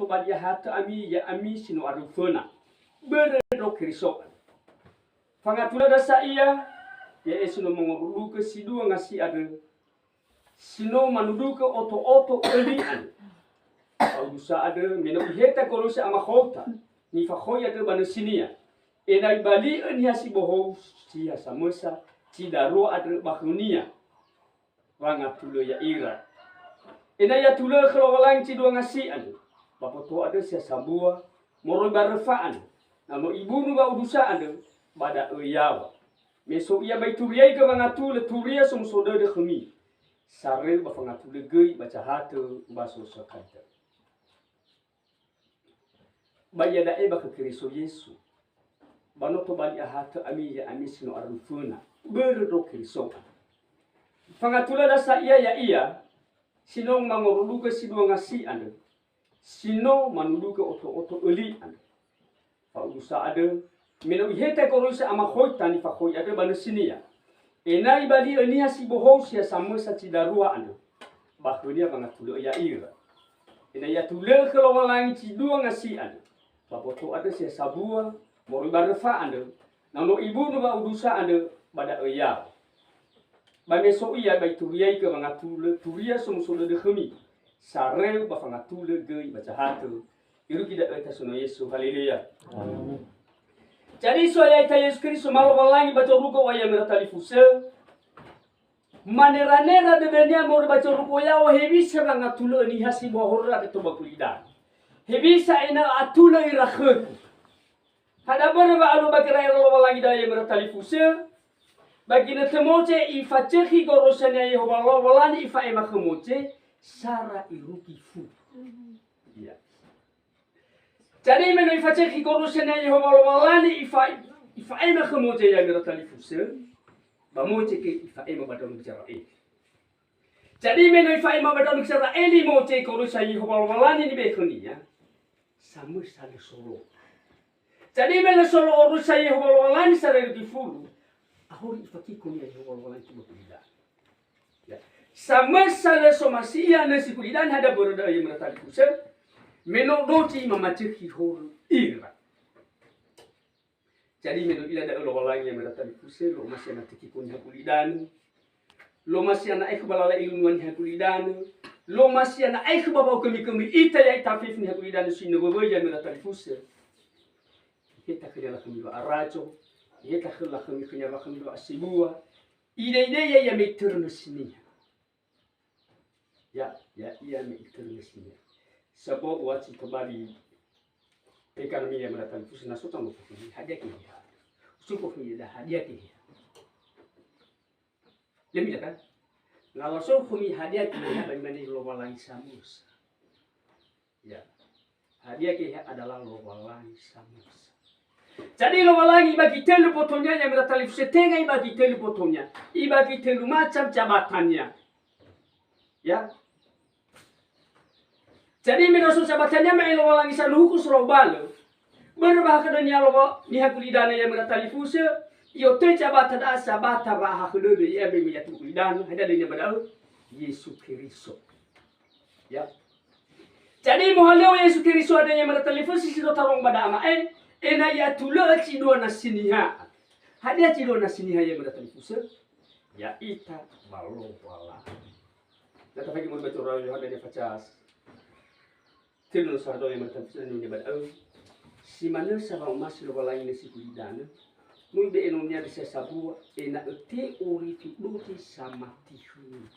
to balia hata ami ya ami sino arufona berdo kriso fangatula dasa iya ya esino mongorulu ke sidua ngasi ada sino manuduka oto elian au sa ada meno heta korose ama khota ni fa khoya de banasinia enai bali en hasi boho sia samosa tidaro ada bakrunia wangatula ya ira enai ya tula khlowalang sidua ngasi anu bapoto ada sia sambua moro barfaan namo ibunu ba udusa ada bada yawa meso ia baituriai ke mangatula turia sum soda de khumi sare ba fangatula gei baca hatu baso sakata baya da eba ke Kristo Yesu bano to bali hatu ami ya ami sino arufuna berdo Kristo fangatula dasa ia ya ia sino mangorulu ke sidua ngasi anda sino manulu ke oto eli anda fa usa ada meno heta korose ama khoita ni fa khoi ada bana sinia enai bali enia si bohos ya samosa tidarua anda bakhria mangatulu ya ira enai ya tule khlowalang tidua ngasi anda bapoto ada sia sabua mori barfa anda nano ibu nu ba udusa anda bada ya bameso iya baituriai ke mangatulu turia sumsule de khemi sare ba fangatule gei baca hatu iru tidak eta sono Yesus haleluya amin. Jadi soya ita Yesus Kristus malo walangi baca ruko waya meratali fuse manera de benia mor baca ruko ya o hebisa mangatulu ni hasi bohorra to bakulida hebisa ina atula irakhut hada barba alu bakira ira walangi daya meratali fuse bagina temoce ifachehi gorosanya Yehova walani ifa ema khemoce sara iruki fu ya jadi meno ifachehi gorosanya Yehova walani ifa ema khemoce ya meratali fuse bamoce ke ifa ema badon bicara jadi meno ifa ema badon bicara eli moce gorosanya Yehova walani ni bekhoniya samu sale solo jadi meno solo orusanya Yehova walani sara iruki fu ahori ifaki kunia Yehova walani tu bekulida ya sama sale somasia nasi kulidan hada boroda yang meratali fuse meno doti mamachehi hor ira jadi meno ila da lo walani yang meratali fuse lo masih na tiki kunia kulidan lo masih na balala ilmuan ha kulidan lo masih na babau kemi ita ya itafif ni ha kulidan sino bobo yang meratali fuse kita kena kemi arajo yeta khla kami khnya ba kami ba sibua ide ya meterno sini ya meterno sini sabo wati kembali ekonomi yang merata itu sena sota mo hadiah ke ya suko ke ya hadiah ke ya lemi kan ngalo so kumi hadiah ke ya bagaimana lo walai samus ya hadiah ke ya adalah lo walai samus. Jadi lo walangi bagi telu potonya yang meratali setengah bagi telu potonya, bagi telu macam jabatannya, ya. Jadi menusul jabatannya lo walangi saluku surobalo, berbahasa dunia lo ni hakulidana yang meratali fuse, yo te jabatan asa bata bah hakulude ya bemi ya tukulidana, ada dunia badal Yesus Kristus, ya. Jadi mohon Yesus Kristus ada yang meratali fuse sido tarong badama ena ya tula cido nasiniha hadia cido nasiniha yang meratali fuse ya ita malo wala nata fagi mo bato rayo hada ni facas tilo sardo yang meratali fuse ni badau si mana sabang maslo wala ini si kulidana mun be enomnya bisa sabu ena te ori tu doti sama tihu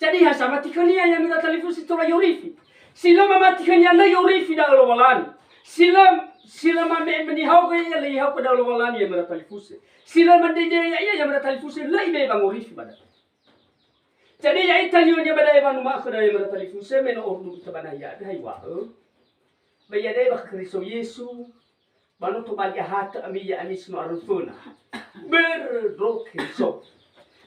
jadi ha sama tikania yang meratali fuse tola yorifi sila mama tikania la yorifi da lo walan sila mame menihau ke ya lihau ke dalam walan yang meratali fuse sila mandede ya yang meratali fuse la ibe bangorifi bada jadi ya italionya bada ya banu makhra yang meratali fuse meno ordu kita bana ya dai wa baya dai bak Kristo Yesu banu to bagi hata ami ya amis no arufuna berdo Kristo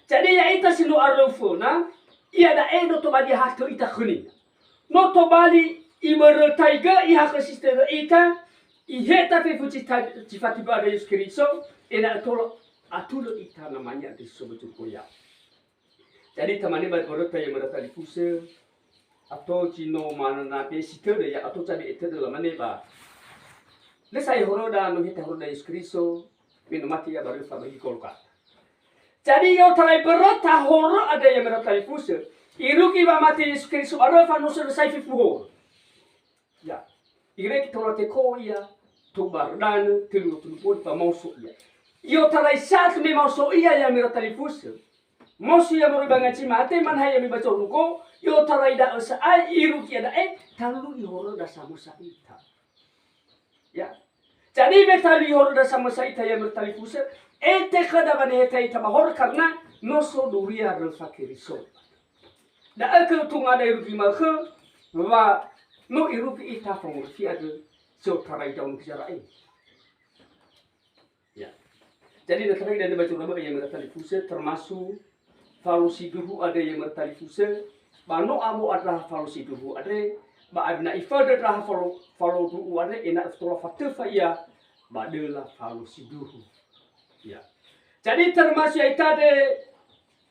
jadi ya ita sino arufuna ia da endo to bagi hata ita khuni no to bali imertaiga iha kesistera ita iheta fe fuci cifati pada Yesus Kristus ena atulo ita namanya disebut koya. Jadi teman-teman berkata yang meratali fuse atau cino mana na be situ ya atau cabe itu dalam mana ba. Lesai horoda no hita horoda Yesus Kristus minum mati ya baru bagi kolkat. Jadi yo terai berota horo ada yang meratali fuse. Iruki ba mati Yesus Kristus baru fanusul sai fifuho. Ya. Ire kita lote ko ya tubar dan telu pun pa mausu ya. Yo terai sat me mausu iya yang meratali fuse. Mausu ya baru bangaci mate man haya mi baca ruko yo terai da asa ai iruki ada talu i horo da samu saita. Ya. Jadi betali horo da sama saita yang meratali fuse. Ete kada bane ete ita bahor karena noso duria refakiri so. Da aku tunga da iruki makhe wa no iruki ita fongurfi ada so tarai daun kejarai. Ya. Jadi da tarai dan baca lama yang meratali fuse termasuk falusi duhu ada yang meratali fuse. Bano amu adalah falusi duhu ada. Ba abna ifada adalah falu duhu ada ena iftola fatufa ya. Ba adalah falusi duhu. Ya. Jadi termasuk itu ada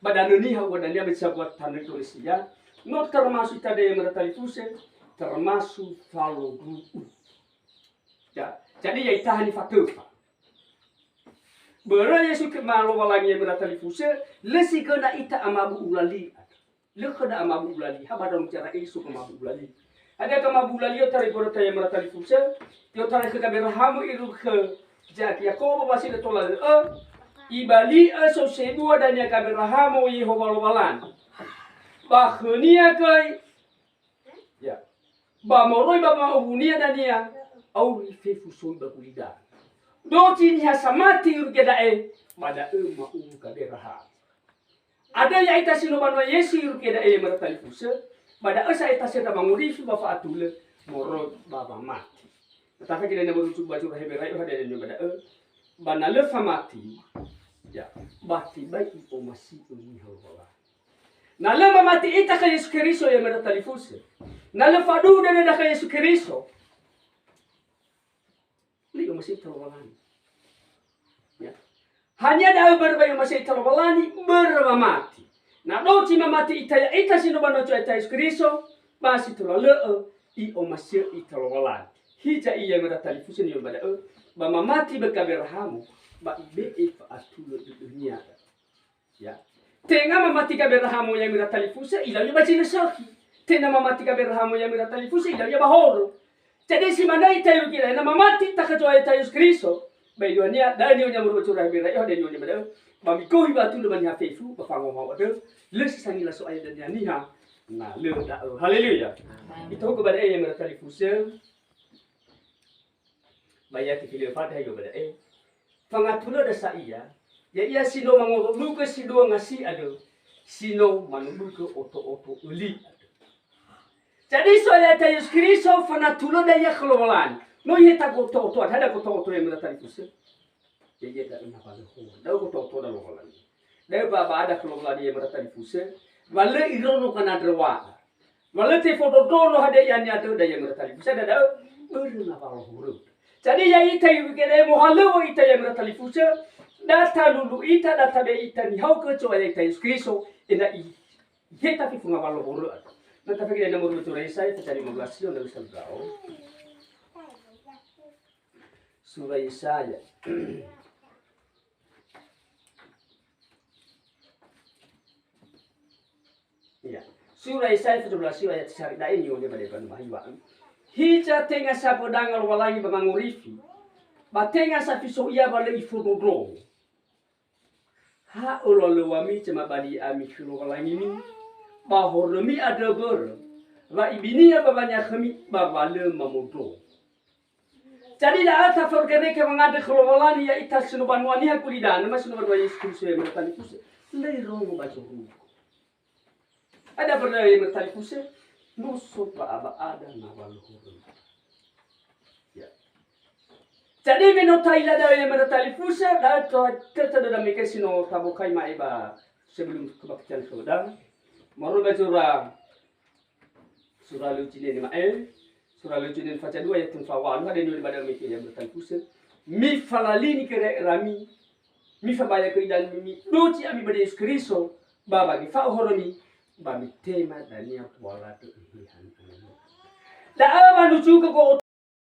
badan ini hawadannya bisa buat tanda tulis ya. No termasuk itu ada yang meratali fuse, termasuk follow dulu. Ya. Jadi ya itu hanya fatufa. Berapa Yesus kemalu walangi yang meratali fuse, lesi kena itu amabu ulali. Lekena amabu ulali. Habadam cara Yesus amabu ulali. Ada amabu ulali yo tarik berata yang meratali fuse, yo tarik ke kaberahamu iru ke Jadi Yakobo masih ditolak. Ibali so sebu adanya kaberahamu Yehova bahenia kai ya ba moroi ba maunia dania au fefu so ba kulida doti ni hasamati urgedae mada mau kaberaha ada ya ita sino banwa Yesu urgedae meratali fuse mada asa ita seda mangurifi ba faatule moro baba mati tetapi kita nak merujuk baca Hebrew ada yang pada banale famati ya bati baik o masih ini hawa nale mamati ita ka Yesu Kristo ya meratali fuse nale fadu dan da ka Yesu Kristo liyo masih terwalani ya hanya da berbagai masih terwalani bermamati na doti mamati ita sino banocho ita Yesu Kristo masih terwalani i o masih terwalani hija iya meratali fuse ni pada ba mamati bekaberahamu ba ibe if atulo di dunia ya tenga mamati kaberahamu yang meratali fuse ila yo bacina soki tenga mamati kaberahamu yang meratali fuse ila yo bahoro jadi si mana ita yo kira na mamati takajoa ita Yesus Kristo ba dunia dan yo nyamuru curah bera yo dan yo nyamada ba mikohi batu lo banya fefu ba fango mau ada les sangila so ayat dan niha na le da haleluya itu kepada yang meratali fuse bayar kifili fatah yo pada pangatulo da sa iya ya iya sino mangulu ke sino ngasi ado sino manulu ke oto uli jadi soalnya Yesus Kristus fanatulo da ya khlolan no yeta ko to ada ko to yang meratali fuse ya yeta ina palo ho da ko to da lolan da baba ada khlolan yang meratali fuse wale irono kana drwa wale te foto dono hade yani ado da yang meratali fuse da berna palo ho jadi ya ita yukere mohalo ita yang meratali fuse data lulu ita data be ita ni hau ke coa ita Yesus Kristus ina i heta fi funga balo boro na ta fikira na muru tura Yesaya tadi 15 yo na bisa brao surah Yesaya ya surah Yesaya 17 ayat 9 ayat ini yo pada ban mahiwan hija tenga sa podangal walangi bamangurifi batenga sa fiso iya bale ifododro ha ololo wami cema badi ami khilo walangi ni bahormi ada ber wa ibini ya babanya khami babale mamodro jadi dah ta forgene ke mangade khilo walani ya ita sunuban wani ha kulidan mas sunuban wa Yesus Kristus ya mertali kuse lei rongo baco ada berdaya yang mertali kuse no sopa aba ada na waluhuru ya jadi menotaila da yang meratali fuse da to kata da mikesino tabokai maiba sebelum kebaktian saudara maru bacura surah lucine ni surah lucine faca 2 ayat 4 ada ni pada mikir yang meratali fuse mi falalini kere rami mi fabaya ke dan mi doci ami pada Yesus Kristus baba gi fa horoni ba mi tema dania wala to hihan. Da aba nu chuka ko